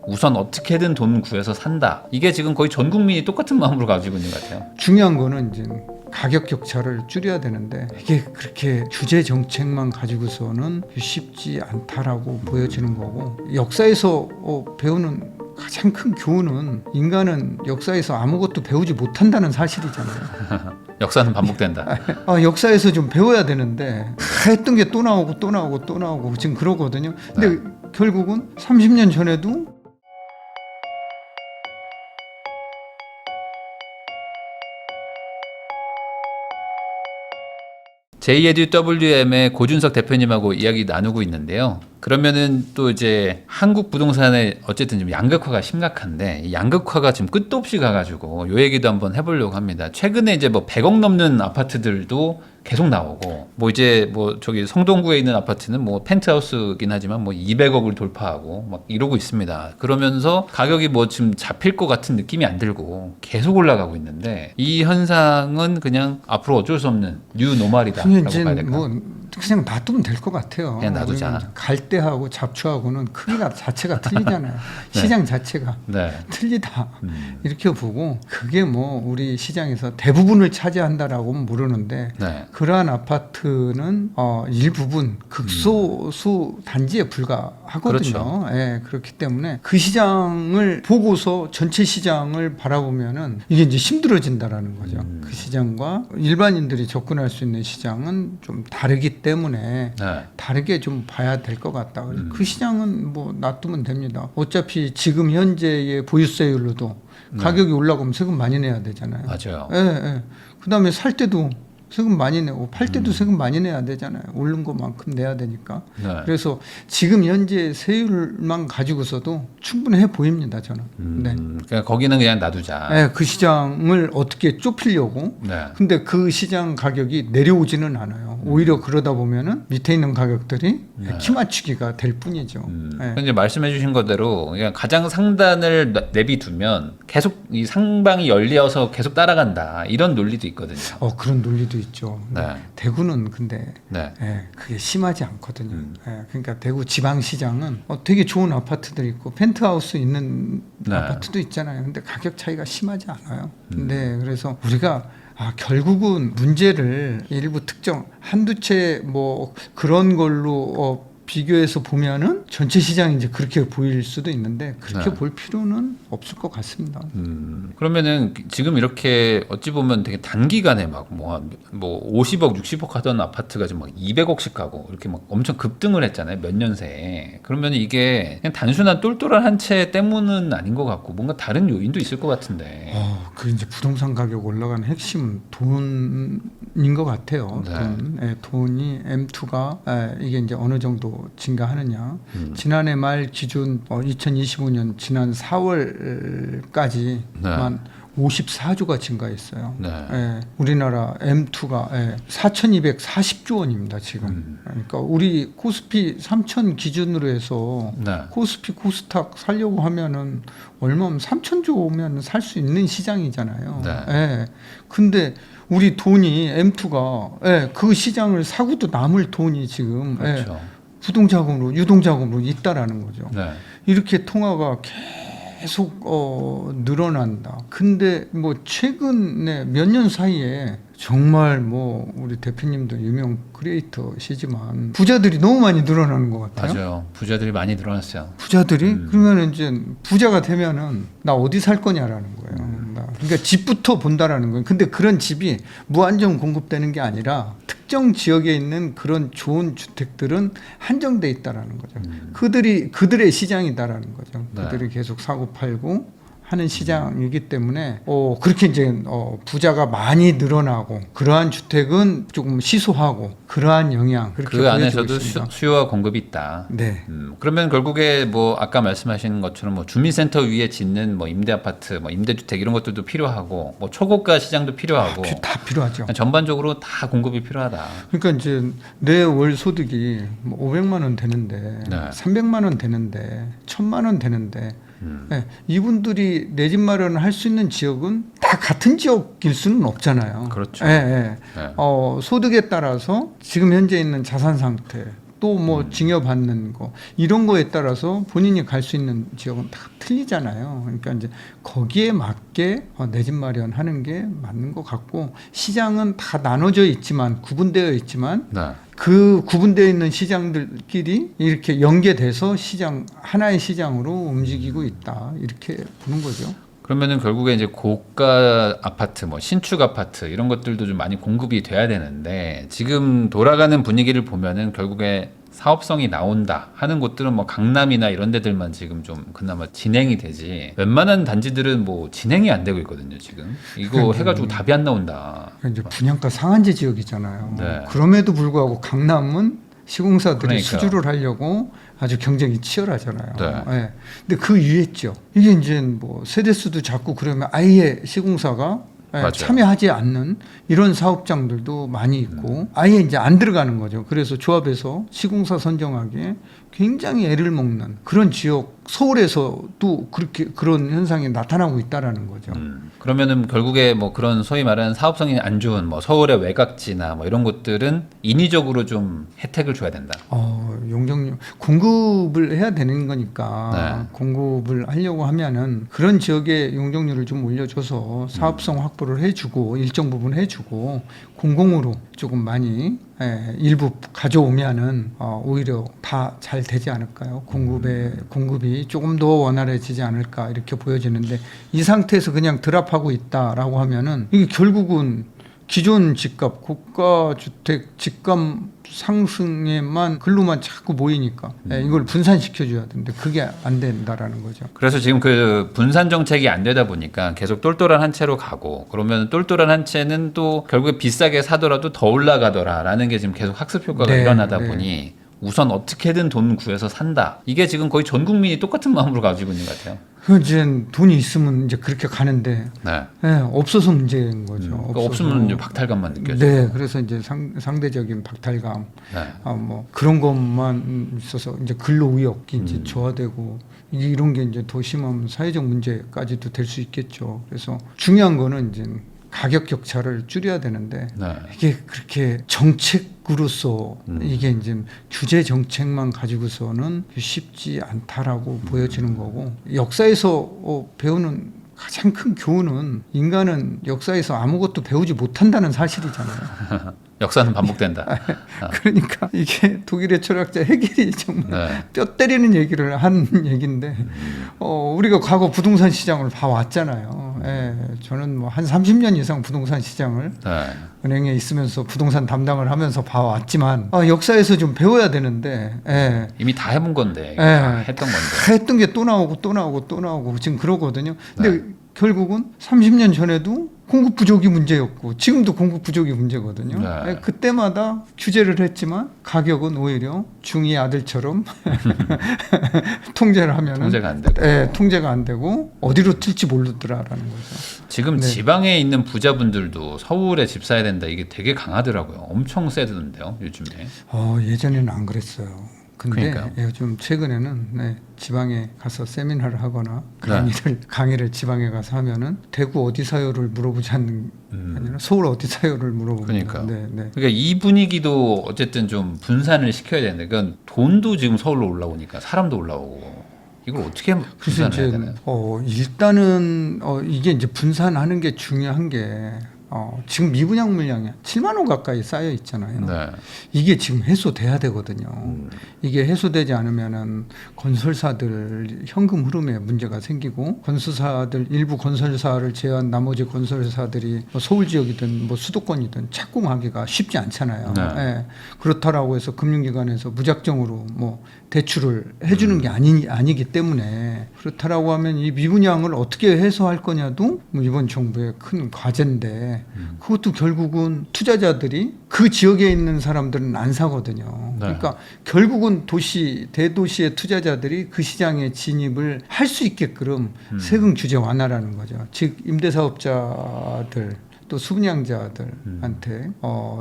우선 어떻게든 돈 구해서 산다. 이게 지금 거의 전 국민이 똑같은 마음으로 가지고 있는 것 같아요. 중요한 거는 이제 가격 격차를 줄여야 되는데 이게 그렇게 규제 정책만 가지고서는 쉽지 않다라고 보여지는 거고, 역사에서 배우는 가장 큰 교훈은 인간은 역사에서 아무것도 배우지 못한다는 사실이잖아요. 역사는 반복된다. 역사에서 좀 배워야 되는데 다 했던 게 또 나오고 또 나오고 또 나오고 지금 그러거든요. 근데 결국은 30년 전에도 JEDWM의 고준석 대표님하고 이야기 나누고 있는데요. 그러면은 또 이제 한국 부동산의 어쨌든 좀 양극화가 심각한데, 이 양극화가 지금 끝도 없이 가가지고 요 얘기도 한번 해보려고 합니다. 최근에 이제 뭐 100억 넘는 아파트들도 계속 나오고, 뭐 이제 뭐 저기 성동구에 있는 아파트는 뭐 펜트하우스긴 하지만 뭐 200억을 돌파하고 막 이러고 있습니다. 그러면서 가격이 뭐 지금 잡힐 것 같은 느낌이 안 들고 계속 올라가고 있는데, 이 현상은 그냥 앞으로 어쩔 수 없는 뉴노멀이다라고 봐야 될까? 뭐 그냥 놔두면 될 것 같아요. 그냥 놔두자. 갈대하고 잡초하고는 크기가 자체가 틀리잖아요. 시장 자체가 틀리다 이렇게 보고, 그게 뭐 우리 시장에서 대부분을 차지한다라고는 모르는데 그러한 아파트는 일부분 극소수 단지에 불과하거든요. 그렇죠. 예, 그렇기 때문에 그 시장을 보고서 전체 시장을 바라보면은 이게 이제 힘들어진다라는 거죠. 그 시장과 일반인들이 접근할 수 있는 시장은 좀 다르기 때문에 다르게 좀 봐야 될 것 같다. 그 시장은 뭐 놔두면 됩니다. 어차피 지금 현재의 보유세율로도 가격이 올라가면 세금 많이 내야 되잖아요. 맞아요. 예. 그다음에 살 때도 세금 많이 내고 팔 때도 세금 많이 내야 되잖아요. 오른 것만큼 내야 되니까. 그래서 지금 현재 세율만 가지고서도 충분해 보입니다, 저는. 그러니까 거기는 그냥 놔두자. 네, 그 시장을 어떻게 좁히려고. 근데 그 시장 가격이 내려오지는 않아요. 오히려 그러다 보면은 밑에 있는 가격들이 키 맞추기가 될 뿐이죠. 근데 말씀해 주신 거대로 그냥 가장 상단을 내비두면 계속 이 상방이 열려서 계속 따라간다, 이런 논리도 있거든요. 그런 논리도 있죠. 대구는 근데 그게 심하지 않거든요. 그러니까 대구 지방시장은 되게 좋은 아파트들이 있고 펜트하우스 있는 아파트도 있잖아요. 근데 가격 차이가 심하지 않아요. 그래서 우리가 결국은 문제를 일부 특정 한두 채 뭐 그런 걸로 비교해서 보면은 전체 시장이 이제 그렇게 보일 수도 있는데, 그렇게 볼 필요는 없을 것 같습니다. 그러면은 지금 이렇게 어찌 보면 되게 단기간에 막 뭐 50억, 60억 하던 아파트가 지금 막 200억씩 가고 이렇게 막 엄청 급등을 했잖아요, 몇 년 새에. 그러면 이게 그냥 단순한 똘똘한 한 채 때문은 아닌 것 같고, 뭔가 다른 요인도 있을 것 같은데. 그 이제 부동산 가격 올라가는 핵심 돈인 것 같아요. 돈이 M2가 이게 이제 어느 정도 증가하느냐. 지난해 말 기준 2025년 지난 4월까지만 54조가 증가했어요. 우리나라 M2가 4,240조 원입니다, 지금. 그러니까 우리 코스피 3,000 기준으로 해서 코스피 코스닥 살려고 하면은 얼마면 3,000조 오면 살 수 있는 시장이잖아요. 근데 우리 돈이 M2가 그 시장을 사고도 남을 돈이 지금 부동자금으로 유동자금으로 있다라는 거죠. 이렇게 통화가 계속 늘어난다. 근데 뭐 최근에 몇 년 사이에 정말 뭐 우리 대표님도 유명 크리에이터시지만 부자들이 너무 많이 늘어나는 것 같아요. 맞아요. 부자들이 많이 늘어났어요. 부자들이 그러면 이제 부자가 되면은 나 어디 살 거냐라는 거예요. 그러니까 집부터 본다라는 거예요. 근데 그런 집이 무한정 공급되는 게 아니라 특정 지역에 있는 그런 좋은 주택들은 한정돼 있다라는 거죠. 그들의 시장이다라는 거죠. 그들이 계속 사고 팔고 하는 시장이기 때문에 그렇게 이제 부자가 많이 늘어나고, 그러한 주택은 조금 시소하고, 그러한 영향, 그렇게 그 안에서도 수요와 공급이 있다. 그러면 결국에 뭐 아까 말씀하신 것처럼 뭐 주민센터 위에 짓는 뭐 임대 아파트, 뭐 임대주택 이런 것들도 필요하고, 뭐 초고가 시장도 필요하고, 다 필요하죠. 전반적으로 다 공급이 필요하다. 그러니까 이제 내 월 소득이 뭐 500만 원 되는데 300만 원 되는데 1,000만 원 되는데 이분들이 내 집 마련을 할 수 있는 지역은 다 같은 지역일 수는 없잖아요. 그렇죠. 소득에 따라서 지금 현재 있는 자산 상태, 또 뭐 증여받는 거 이런 거에 따라서 본인이 갈 수 있는 지역은 다 틀리잖아요. 그러니까 이제 거기에 맞게 내 집 마련하는 게 맞는 것 같고 시장은 다 나눠져 있지만 구분되어 있지만 네. 그 구분되어 있는 시장들끼리 이렇게 연계돼서 시장 하나의 시장으로 움직이고 있다 이렇게 보는 거죠. 그러면은 결국에 이제 고가 아파트, 뭐 신축 아파트 이런 것들도 좀 많이 공급이 돼야 되는데 지금 돌아가는 분위기를 보면은 결국에 사업성이 나온다 하는 곳들은 뭐 강남이나 이런 데들만 지금 좀 그나마 진행이 되지 웬만한 단지들은 뭐 진행이 안 되고 있거든요 지금. 이거 해가지고 답이 안 나온다. 이제 분양가 상한제 지역이잖아요. 네. 그럼에도 불구하고 강남은 시공사들이 그러니까요. 수주를 하려고 아주 경쟁이 치열하잖아요. 네. 예. 근데 그 위했죠. 이게 이제 뭐 세대수도 작고 그러면 아예 시공사가 맞아요. 참여하지 않는 이런 사업장들도 많이 있고 아예 이제 안 들어가는 거죠. 그래서 조합에서 시공사 선정하기에 굉장히 애를 먹는 그런 지역 서울에서도 그렇게 그런 현상이 나타나고 있다라는 거죠. 그러면은 결국에 뭐 그런 소위 말하는 사업성이 안 좋은 뭐 서울의 외곽지나 뭐 이런 곳들은 인위적으로 좀 혜택을 줘야 된다. 용적률 공급을 해야 되는 거니까 네. 공급을 하려고 하면은 그런 지역의 용적률을 좀 올려줘서 사업성 확보를 해주고 일정 부분 해주고 공공으로 조금 많이 일부 가져오면은 오히려 다 잘 되지 않을까요? 공급이 조금 더 원활해지지 않을까 이렇게 보여지는데 이 상태에서 그냥 드랍하고 있다라고 하면은 이게 결국은 기존 집값, 고가 주택 집값 상승에만 글로만 자꾸 모이니까 이걸 분산시켜줘야 되는데 그게 안 된다라는 거죠. 그래서 지금 그 분산 정책이 안 되다 보니까 계속 똘똘한 한 채로 가고 그러면 똘똘한 한 채는 또 결국에 비싸게 사더라도 더 올라가더라라는 게 지금 계속 학습 효과가 네, 일어나다 네. 보니 우선 어떻게든 돈 구해서 산다. 이게 지금 거의 전 국민이 똑같은 마음으로 가지고 있는 것 같아요. 그 이제 돈이 있으면 이제 그렇게 가는데 네. 없어서 문제인 거죠. 그러니까 없으면 이제 박탈감만 느껴져요. 네, 그래서 이제 상대적인 박탈감, 네. 뭐 그런 것만 있어서 이제 근로 의욕이 이제 저하되고 이런 게 이제 더 심하면 사회적 문제까지도 될 수 있겠죠. 그래서 중요한 거는 이제 가격 격차를 줄여야 되는데 네. 이게 그렇게 정책으로서 이게 이제 규제 정책만 가지고서는 쉽지 않다라고 보여지는 거고 역사에서 배우는 가장 큰 교훈은 인간은 역사에서 아무것도 배우지 못한다는 사실이잖아요. 역사는 반복된다. 그러니까 이게 독일의 철학자 헤겔이 정말 네. 뼈 때리는 얘기를 한 얘기인데 우리가 과거 부동산 시장을 봐왔잖아요. 저는 뭐 한 30년 이상 부동산 시장을 네. 은행에 있으면서 부동산 담당을 하면서 봐왔지만 역사에서 좀 배워야 되는데 이미 다 해본 건데 다 했던 건데 다 했던 게 또 나오고 또 나오고 또 나오고 지금 그러거든요. 근데 결국은 30년 전에도 공급 부족이 문제였고 지금도 공급 부족이 문제거든요. 네. 그때마다 규제를 했지만 가격은 오히려 중2 아들처럼 통제를 하면은 통제가 안 되고. 통제가 안 되고 어디로 튈지 모르더라라는 거죠. 지금 네. 지방에 있는 부자분들도 서울에 집 사야 된다 이게 되게 강하더라고요. 엄청 세던데요 요즘에. 예전에는 안 그랬어요. 근데 그러니까요. 요즘 최근에는 지방에 가서 세미나를 하거나 네. 강의를 지방에 가서 하면은 대구 어디 사요를 물어보지 않는 아니라 서울 어디 사요를 물어봅니다. 그러니까요. 네. 그러니까 이 분위기도 어쨌든 좀 분산을 시켜야 되는데 그건 돈도 지금 서울로 올라오니까 사람도 올라오고 이걸 어떻게 그래서 분산을 해야 이제 되나요? 일단은 이게 이제 분산하는 게 중요한 게 지금 미분양 물량이 7만 원 가까이 쌓여 있잖아요. 네. 이게 지금 해소돼야 되거든요. 이게 해소되지 않으면은 건설사들 현금 흐름에 문제가 생기고 일부 건설사를 제외한 나머지 건설사들이 뭐 서울 지역이든 뭐 수도권이든 착공하기가 쉽지 않잖아요. 네. 그렇다라고 해서 금융기관에서 무작정으로 뭐 대출을 해주는 게 아니기 때문에 그렇다라고 하면 이 미분양을 어떻게 해소할 거냐도 뭐 이번 정부의 큰 과제인데 그것도 결국은 투자자들이 그 지역에 있는 사람들은 안 사거든요. 네. 그러니까 결국은 대도시의 투자자들이 그 시장에 진입을 할 수 있게끔 세금 규제 완화라는 거죠. 즉 임대사업자들 또 수분양자들한테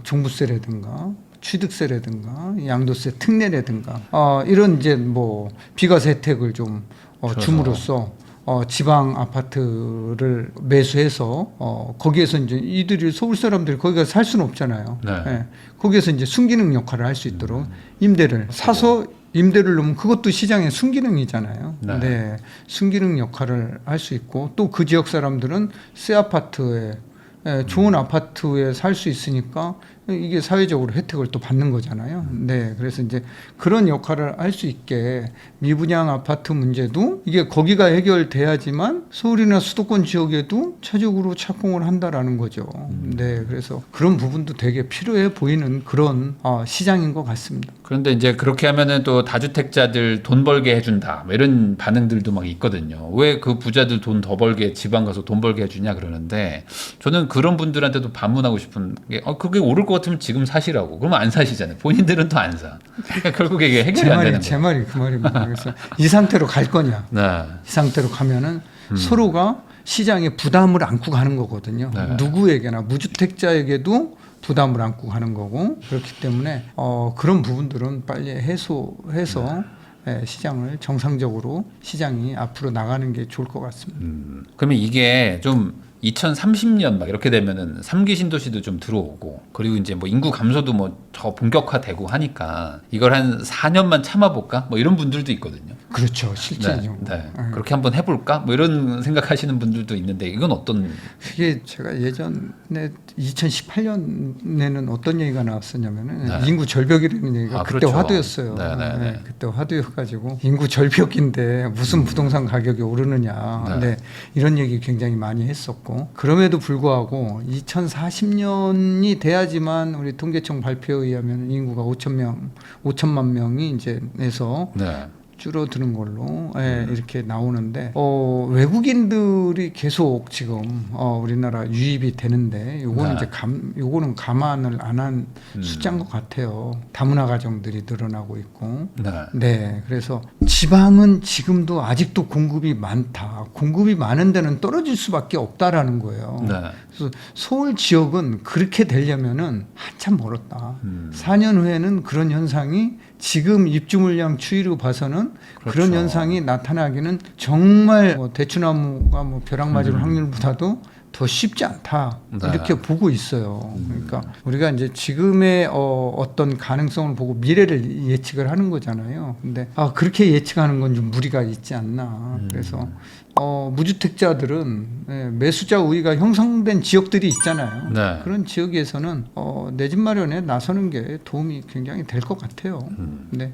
종부세라든가 취득세라든가 양도세 특례라든가 이런 이제 뭐 비과세 혜택을 좀 줌으로써 지방 아파트를 매수해서 거기에서 이제 이들이 서울 사람들이 거기 가서 살 수는 없잖아요. 네. 예. 거기에서 이제 순기능 역할을 할 수 있도록 임대를 사서 임대를 놓으면 그것도 시장의 순기능이잖아요. 네. 네. 순기능 역할을 할 수 있고 또 그 지역 사람들은 새 아파트에 좋은 아파트에 살 수 있으니까 이게 사회적으로 혜택을 또 받는 거잖아요. 네, 그래서 이제 그런 역할을 할 수 있게 미분양 아파트 문제도 이게 거기가 해결돼야지만 서울이나 수도권 지역에도 차적으로 착공을 한다라는 거죠. 네, 그래서 그런 부분도 되게 필요해 보이는 그런 시장인 것 같습니다. 그런데 이제 그렇게 하면은 또 다주택자들 돈 벌게 해준다 뭐 이런 반응들도 막 있거든요. 왜 그 부자들 돈 더 벌게 지방 가서 돈 벌게 해주냐 그러는데 저는 그런 분들한테도 반문하고 싶은 게 그게 옳을 것 같으면 지금 사시라고. 그러면 안 사시잖아요. 본인들은 또 안 사. 그러니까 결국에 이게 해결이 안 되는 거예요. 제 말이 그 말입니다. 그래서 이 상태로 갈 거냐? 네. 이 상태로 가면은 서로가 시장에 부담을 안고 가는 거거든요. 네. 누구에게나 무주택자에게도 부담을 안고 가는 거고 그렇기 때문에 그런 부분들은 빨리 해소해서 시장을 정상적으로 시장이 앞으로 나가는 게 좋을 것 같습니다. 그러면 이게 좀 2030년 막 이렇게 되면은 3기 신도시도 좀 들어오고 그리고 이제 뭐 인구 감소도 뭐 더 본격화되고 하니까 이걸 한 4년만 참아볼까 뭐 이런 분들도 있거든요. 그렇죠, 실제죠. 네. 그렇게 한번 해볼까 뭐 이런 생각하시는 분들도 있는데 이건 어떤? 그게 제가 예전에 2018년에는 어떤 얘기가 나왔었냐면은 네. 인구 절벽이라는 얘기가 그때 그렇죠. 화두였어요. 네. 그때 화두여가지고 인구 절벽인데 무슨 부동산 가격이 오르느냐. 네. 이런 얘기 굉장히 많이 했었고 그럼에도 불구하고 2040년이 돼야지만 우리 통계청 발표에 의하면 인구가 5천만 명이 이제 내서 줄어드는 걸로 이렇게 나오는데 외국인들이 계속 지금 우리나라 유입이 되는데 요거는 이제 요거는 감안을 안 한 숫자인 것 같아요. 다문화 가정들이 늘어나고 있고 네 그래서 지방은 지금도 아직도 공급이 많다. 공급이 많은 데는 떨어질 수밖에 없다라는 거예요. 그래서 서울 지역은 그렇게 되려면은 한참 멀었다. 4년 후에는 그런 현상이 지금 입주 물량 추이로 봐서는 그런 현상이 나타나기는 정말 대추나무가 벼락 맞을 확률보다도 더 쉽지 않다 이렇게 보고 있어요. 그러니까 우리가 이제 지금의 어떤 가능성을 보고 미래를 예측을 하는 거잖아요. 근데 그렇게 예측하는 건 좀 무리가 있지 않나. 그래서 무주택자들은 매수자 우위가 형성된 지역들이 있잖아요. 그런 지역에서는 내 집 마련에 나서는 게 도움이 굉장히 될 것 같아요. 네.